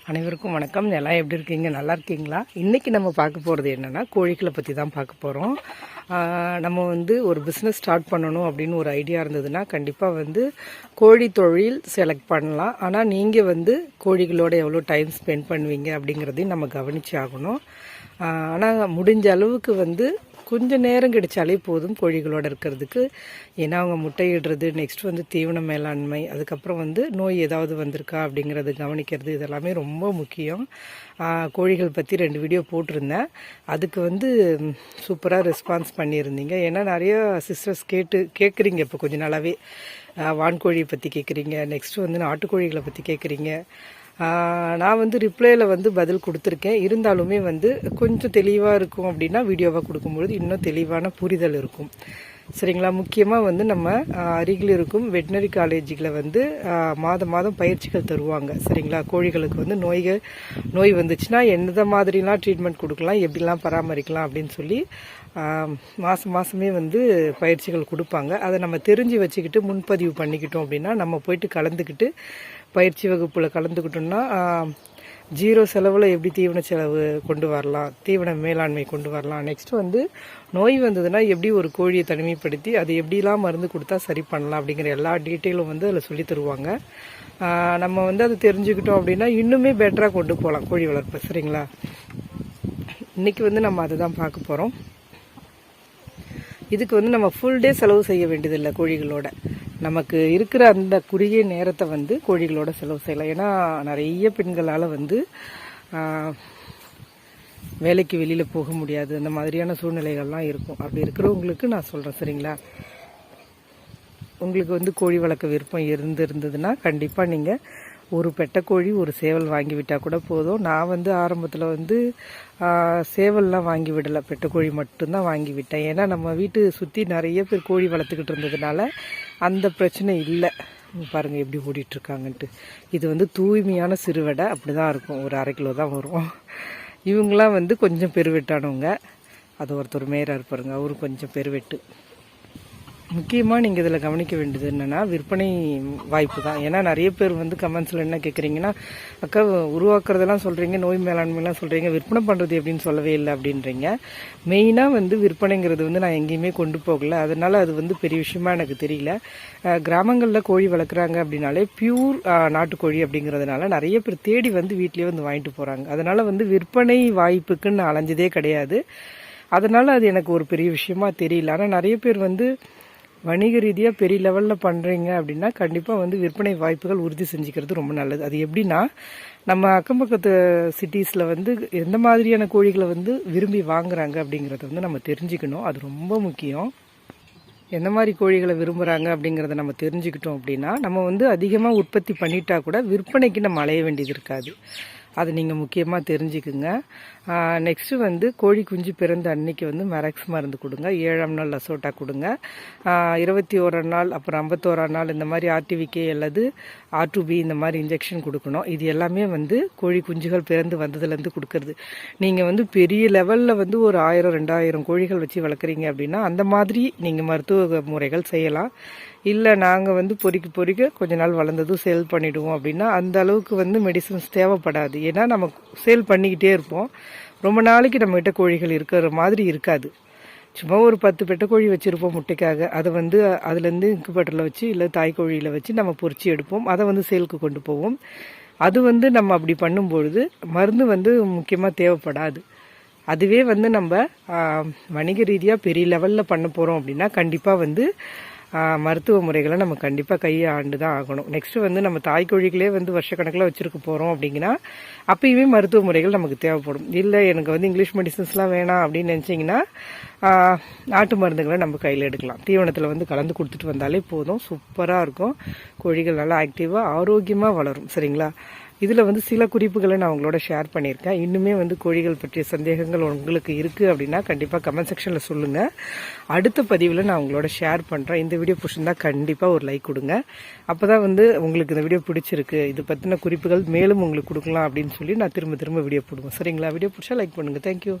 அனைவருக்கும் வணக்கம். எல்லாம் எப்படி இருக்கீங்க? நல்லா இருக்கீங்களா? இன்றைக்கி நம்ம பார்க்க போகிறது என்னென்னா கோழிகளை பற்றி தான் பார்க்க போகிறோம். நம்ம ஒரு பிஸ்னஸ் ஸ்டார்ட் பண்ணணும் அப்படின்னு ஒரு ஐடியா இருந்ததுன்னா கண்டிப்பாக கோழி தொழில் செலக்ட் பண்ணலாம். ஆனால் நீங்கள் கோழிகளோட எவ்வளோ டைம் ஸ்பெண்ட் பண்ணுவீங்க அப்படிங்கிறதையும் நம்ம கவனிச்சு ஆகணும். ஆனால் முடிஞ்ச அளவுக்கு கொஞ்சம் நேரம் கிடைச்சாலே போதும் கோழிகளோட இருக்கிறதுக்கு. ஏன்னா அவங்க முட்டையிடுறது, நெக்ஸ்ட் தீவன மேலாண்மை, அதுக்கப்புறம் நோய் ஏதாவது வந்திருக்கா அப்படிங்கிறது கவனிக்கிறது, இதெல்லாமே ரொம்ப முக்கியம். கோழிகள் பற்றி 2 வீடியோ போட்டிருந்தேன். அதுக்கு சூப்பராக ரெஸ்பான்ஸ் பண்ணியிருந்தீங்க. ஏன்னா நிறைய சிஸ்டர்ஸ் கேட்குறீங்க. இப்போ கொஞ்ச நாளாகவே வான்கோழியை பற்றி கேட்குறீங்க, நெக்ஸ்ட் நாட்டுக்கோழிகளை பற்றி கேட்குறீங்க. நான் ரிப்ளையில் பதில் கொடுத்துருக்கேன். இருந்தாலுமே கொஞ்சம் தெளிவாக இருக்கும் அப்படின்னா வீடியோவாக கொடுக்கும்பொழுது இன்னும் தெளிவான புரிதல் இருக்கும். சரிங்களா? முக்கியமாக நம்ம அருகில் இருக்கும் வெட்டினரி காலேஜில் மாதம் பயிற்சிகள் தருவாங்க. சரிங்களா? கோழிகளுக்கு நோய் வந்துச்சுன்னா எந்த மாதிரிலாம் ட்ரீட்மெண்ட் கொடுக்கலாம், எப்படிலாம் பராமரிக்கலாம் அப்படின்னு சொல்லி மாதமே பயிற்சிகள் கொடுப்பாங்க. அதை நம்ம தெரிஞ்சு வச்சுக்கிட்டு முன்பதிவு பண்ணிக்கிட்டோம் அப்படின்னா நம்ம போயிட்டு கலந்துக்கிட்டு பயிற்சி வகுப்பில் கலந்துக்கிட்டோம்னா 0 செலவில் எப்படி தீவன செலவு கொண்டு வரலாம், தீவன மேலாண்மை கொண்டு வரலாம், நெக்ஸ்ட் நோய் வந்ததுன்னா எப்படி ஒரு கோழியை தனிமைப்படுத்தி அது எப்படிலாம் மருந்து கொடுத்தா சரி பண்ணலாம் அப்படிங்கிற எல்லா டீட்டெயிலும் அதில் சொல்லி தருவாங்க. நம்ம அதை தெரிஞ்சுக்கிட்டோம் அப்படின்னா இன்னுமே பெட்டராக கொண்டு போகலாம் கோழி வளர்ப்பு. சரிங்களா? இன்றைக்கி நம்ம அதை தான் பார்க்க போகிறோம். இதுக்கு நம்ம ஃபுல் டே செலவு செய்ய வேண்டியதில்லை. கோழிகளோட நமக்கு இருக்கிற அந்த குறுகிய நேரத்தை கோழிகளோட செலவு செய்யலாம். ஏன்னா நிறைய பெண்களால் வேலைக்கு வெளியில் போக முடியாது, அந்த மாதிரியான சூழ்நிலைகள்லாம் இருக்கும். அப்படி இருக்கிறவங்களுக்கு நான் சொல்கிறேன். சரிங்களா? உங்களுக்கு கோழி வளர்க்க விருப்பம் இருந்ததுன்னா கண்டிப்பாக நீங்கள் ஒரு பெட்டைக்கோழி ஒரு சேவல் வாங்கி விட்டால் கூட போதும். நான் ஆரம்பத்தில் சேவல்லாம் வாங்கி விடலை, பெட்டைக்கோழி மட்டும்தான் வாங்கி விட்டேன். ஏன்னா நம்ம வீட்டு சுற்றி நிறைய பேர் கோழி வளர்த்துக்கிட்டு இருந்ததுனால அந்த பிரச்சனை இல்லை. பாருங்கள் எப்படி ஓடிட்டுருக்காங்கன்ட்டு. இது தூய்மையான சிறுவடை, அப்படி தான் இருக்கும். ஒரு 1/2 கிலோ தான் வரும். இவங்களாம் கொஞ்சம் பெருவெட்டானவங்க. அது ஒருத்தர் மேயராக இருப்பாருங்க, அவரு கொஞ்சம் பெருவெட்டு. முக்கியமாக நீங்கள் இதில் கவனிக்க வேண்டியது என்னென்னா விற்பனை வாய்ப்பு தான். ஏன்னா நிறைய பேர் கமெண்ட்ஸில் என்ன கேட்குறீங்கன்னா, அக்கா உருவாக்குறதெல்லாம் சொல்கிறீங்க, நோய் மேலாண்மைலாம் சொல்கிறீங்க, விற்பனை பண்ணுறது எப்படின்னு சொல்லவே இல்லை அப்படின்றீங்க. மெயினாக விற்பனைங்கிறது நான் எங்கேயுமே கொண்டு போகலை. அதனால் அது பெரிய விஷயமா எனக்கு தெரியல. கிராமங்களில் கோழி வளர்க்குறாங்க அப்படின்னாலே பியூர் நாட்டுக்கோழி அப்படிங்கிறதுனால நிறைய பேர் தேடி வீட்லேயே வாங்கிட்டு போகிறாங்க. அதனால் விற்பனை வாய்ப்புக்குன்னு அலைஞ்சதே கிடையாது. அதனால் அது எனக்கு ஒரு பெரிய விஷயமா தெரியல. ஆனால் நிறைய பேர் வணிக ரீதியாக பெரிய லெவலில் பண்ணுறீங்க அப்படின்னா கண்டிப்பாக விற்பனை வாய்ப்புகள் உறுதி செஞ்சுக்கிறது ரொம்ப நல்லது. அது எப்படின்னா நம்ம அக்கம் பக்கத்து சிட்டிஸில் எந்த மாதிரியான கோழிகளை விரும்பி வாங்குறாங்க அப்படிங்கிறத நம்ம தெரிஞ்சுக்கணும். அது ரொம்ப முக்கியம். எந்த மாதிரி கோழிகளை விரும்புகிறாங்க அப்படிங்கிறத நம்ம தெரிஞ்சுக்கிட்டோம் அப்படின்னா நம்ம அதிகமாக உற்பத்தி பண்ணிட்டா கூட விற்பனைக்கு நம்ம அலைய வேண்டியது இருக்காது. அது நீங்கள் முக்கியமாக தெரிஞ்சுக்குங்க. நெக்ஸ்ட்டு கோழி குஞ்சு பிறந்த அன்னைக்கு மெரக்ஸ் மருந்து கொடுங்க. 7ஆம் நாள் லசோட்டா கொடுங்க. 21ஆம் நாள், அப்புறம் 51ஆம் நாள் இந்த மாதிரி ஆர்டிவிகே அல்லது R2B இந்த மாதிரி இன்ஜெக்ஷன் கொடுக்கணும். இது எல்லாமே கோழி குஞ்சுகள் பிறந்து வந்ததுலேருந்து கொடுக்கறது. நீங்கள் பெரிய லெவலில் ஒரு 1000-2000 கோழிகள் வச்சு வளர்க்குறீங்க அப்படின்னா அந்த மாதிரி நீங்கள் மருத்துவ முறைகள் செய்யலாம். இல்லை நாங்கள் பொறிக்க கொஞ்ச நாள் வளர்ந்ததும் சேல் பண்ணிவிடுவோம் அப்படின்னா அந்த அளவுக்கு மெடிசன்ஸ் தேவைப்படாது. ஏன்னா நம்ம சேல் பண்ணிக்கிட்டே இருப்போம். ரொம்ப நாளைக்கு நம்மகிட்ட கோழிகள் இருக்கிற மாதிரி இருக்காது. சும்மா ஒரு 10 பெட்டைக்கோழி வச்சுருப்போம் முட்டைக்காக. அதை அதுலேருந்து இன்குபேட்டரில் வச்சு இல்லை தாய்க்கோழியில் வச்சு நம்ம பொறிச்சு எடுப்போம். அதை சேலுக்கு கொண்டு போவோம். அது நம்ம அப்படி பண்ணும்பொழுது மருந்து முக்கியமாக தேவைப்படாது. அதுவே நம்ம வணிக ரீதியாக பெரிய லெவலில் பண்ண போகிறோம் அப்படின்னா கண்டிப்பாக மருத்துவ முறைகளை நம்ம கண்டிப்பாக கையாண்டு தான் ஆகணும். நெக்ஸ்ட்டு நம்ம தாய்க்கோழிகளே வருஷக்கணக்கில் வச்சுருக்க போகிறோம் அப்படிங்கன்னா அப்பயுமே மருத்துவ முறைகள் நமக்கு தேவைப்படும். இல்லை எனக்கு இங்கிலீஷ் மெடிசன்ஸ்லாம் வேணாம் அப்படின்னு நினச்சிங்கன்னா நாட்டு மருந்துகளை நம்ம கையில் எடுக்கலாம். தீவனத்தில் கலந்து கொடுத்துட்டு வந்தாலே போதும். சூப்பராக இருக்கும். கோழிகள் நல்லா ஆக்டிவாக ஆரோக்கியமாக வளரும். சரிங்களா? இதில் சில குறிப்புகளை நான் உங்களோட ஷேர் பண்ணியிருக்கேன். இன்னுமே கோழிகள் பற்றிய சந்தேகங்கள் உங்களுக்கு இருக்குது அப்படின்னா கண்டிப்பாக கமெண்ட் செக்ஷனில் சொல்லுங்கள். அடுத்த பதிவில் நான் உங்களோட ஷேர் பண்ணுறேன். இந்த வீடியோ பிடிச்சிருந்தா கண்டிப்பாக ஒரு லைக் கொடுங்க. அப்போ தான் உங்களுக்கு இந்த வீடியோ பிடிச்சிருக்கு, இது பற்றின குறிப்புகள் மேலும் உங்களுக்கு கொடுக்கலாம் அப்படின்னு சொல்லி நான் திரும்ப வீடியோ போடுவேன். சரிங்களா? வீடியோ பிடிச்சா லைக் பண்ணுங்கள். தேங்க்யூ.